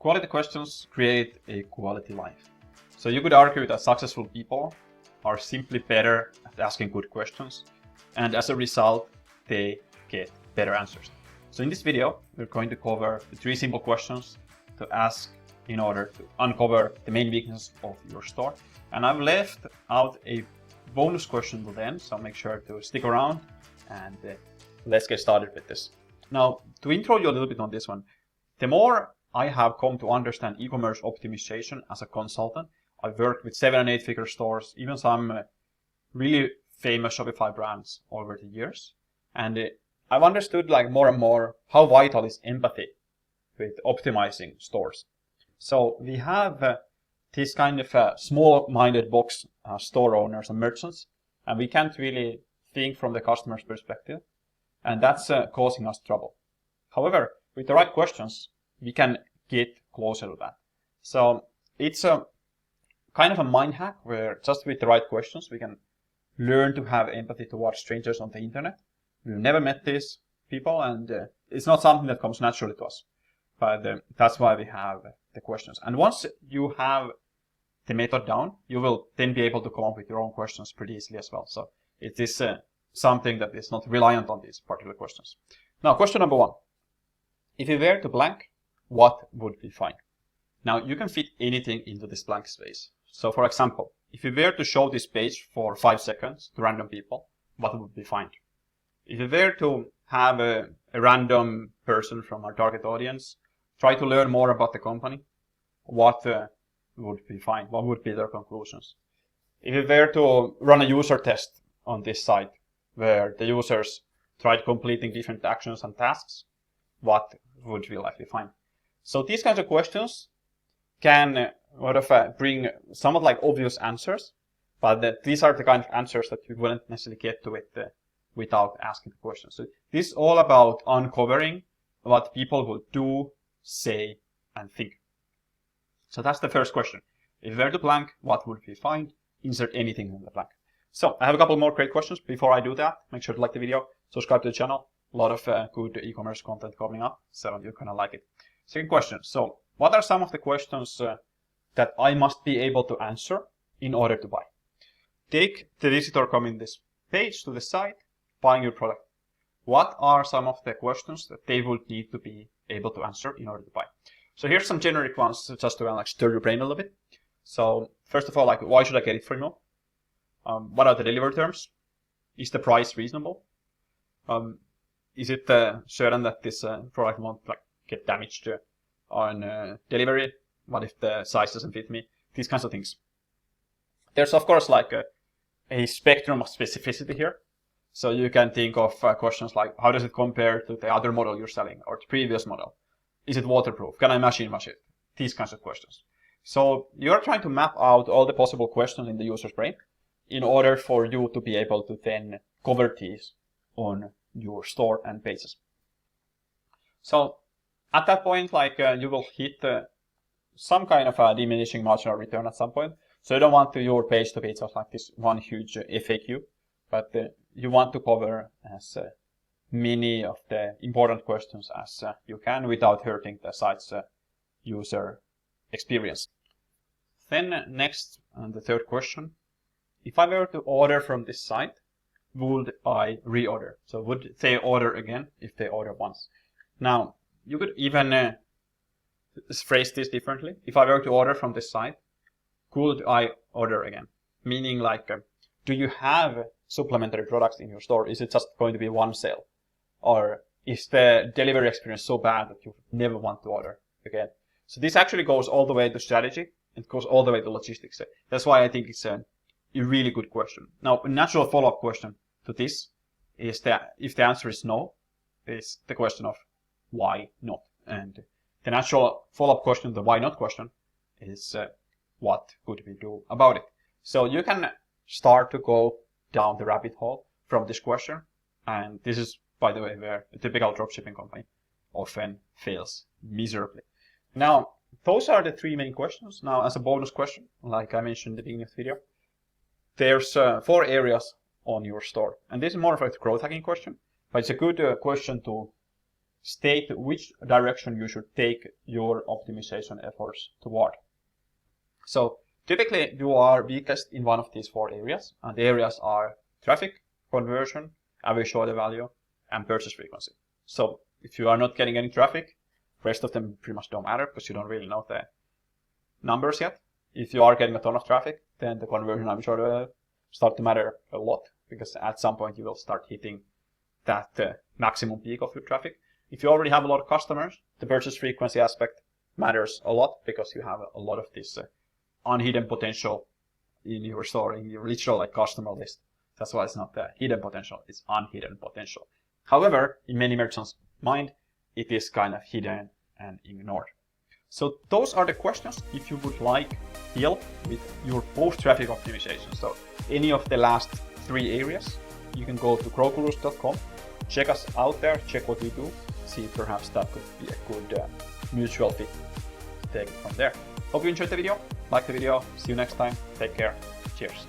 Quality questions create a quality life. So you could argue that successful people are simply better at asking good questions, and as a result, they get better answers. So in this video, we're going to cover the 3 simple questions to ask in order to uncover the main weaknesses of your store. And I've left out a bonus question till then, so make sure to stick around and let's get started with this. Now, to intro you a little bit on this one, the more I have come to understand e-commerce optimization as a consultant, I've worked with 7- and 8-figure stores, even some really famous Shopify brands over the years. And I've understood more and more how vital is empathy with optimizing stores. So we have this kind of small-minded box store owners and merchants, and we can't really think from the customer's perspective, and that's causing us trouble. However, with the right questions, we can get closer to that. So it's a kind of a mind hack where just with the right questions, we can learn to have empathy towards strangers on the internet. We've never met these people, and it's not something that comes naturally to us. But that's why we have the questions. And once you have the method down, you will then be able to come up with your own questions pretty easily as well. So it is something that is not reliant on these particular questions. Now, question number 1. If you were to blank, what would we find? Now, you can fit anything into this blank space. So for example, if you were to show this page for 5 seconds to random people, what would we find? If you were to have a random person from our target audience try to learn more about the company, what would we find? What would be their conclusions? If you were to run a user test on this site where the users tried completing different actions and tasks, what would we likely find? So these kinds of questions can bring somewhat like obvious answers, but these are the kind of answers that you wouldn't necessarily get to it without asking the question. So this is all about uncovering what people will do, say, and think. So that's the first question. If you were to blank, what would we find? Insert anything in the blank. So I have a couple more great questions. Before I do that, make sure to like the video, subscribe to the channel. A lot of good e-commerce content coming up, so you're gonna like it. Second question. So what are some of the questions that I must be able to answer in order to buy? Take the visitor coming this page to the site, buying your product. What are some of the questions that they would need to be able to answer in order to buy? So here's some generic ones just to stir your brain a little bit. So first of all, why should I get it from you? What are the delivery terms? Is the price reasonable? Is it certain that this product won't get damaged on delivery? What if the size doesn't fit me? These kinds of things. There's of course a spectrum of specificity here. So you can think of questions like, how does it compare to the other model you're selling or the previous model? Is it waterproof? Can I machine wash it? These kinds of questions. So you're trying to map out all the possible questions in the user's brain in order for you to be able to then cover these on your store and pages. So at that point, you will hit some kind of a diminishing marginal return at some point. So you don't want your page to be just like this one huge FAQ, but you want to cover as many of the important questions as you can without hurting the site's user experience. Then next, the third question. If I were to order from this site, would I reorder? So would they order again if they order once? Now, you could even phrase this differently. If I were to order from this site, could I order again? Meaning do you have supplementary products in your store? Is it just going to be one sale? Or is the delivery experience so bad that you never want to order again? So this actually goes all the way to strategy. It goes all the way to logistics. That's why I think it's a really good question. Now, a natural follow-up question to this is that if the answer is no, is the question of why not? And the natural follow-up question, the why not question, is what could we do about it? So you can start to go down the rabbit hole from this question. And this is, by the way, where a typical dropshipping company often fails miserably. Now, those are the 3 main questions. Now, as a bonus question, like I mentioned in the beginning of the video, there's 4 areas on your store. And this is more of a growth hacking question, but it's a good question to state which direction you should take your optimization efforts toward. So typically you are weakest in one of these 4 areas, and the areas are traffic, conversion, average order value, and purchase frequency. So if you are not getting any traffic, rest of them pretty much don't matter because you don't really know the numbers yet. If you are getting a ton of traffic, then the conversion, I'm sure, will start to matter a lot, because at some point you will start hitting that maximum peak of your traffic. If you already have a lot of customers, the purchase frequency aspect matters a lot, because you have a lot of this unhidden potential in your store, in your literal like customer list. That's why it's not the hidden potential, it's unhidden potential. However, in many merchants' mind, it is kind of hidden and ignored. So those are the questions if you would like help with your post-traffic optimization. So any of the last 3 areas, you can go to growgurus.com, check us out there, check what we do, see if perhaps that could be a good mutual fit. Take it from there. Hope you enjoyed the video, like the video, see you next time, take care, cheers.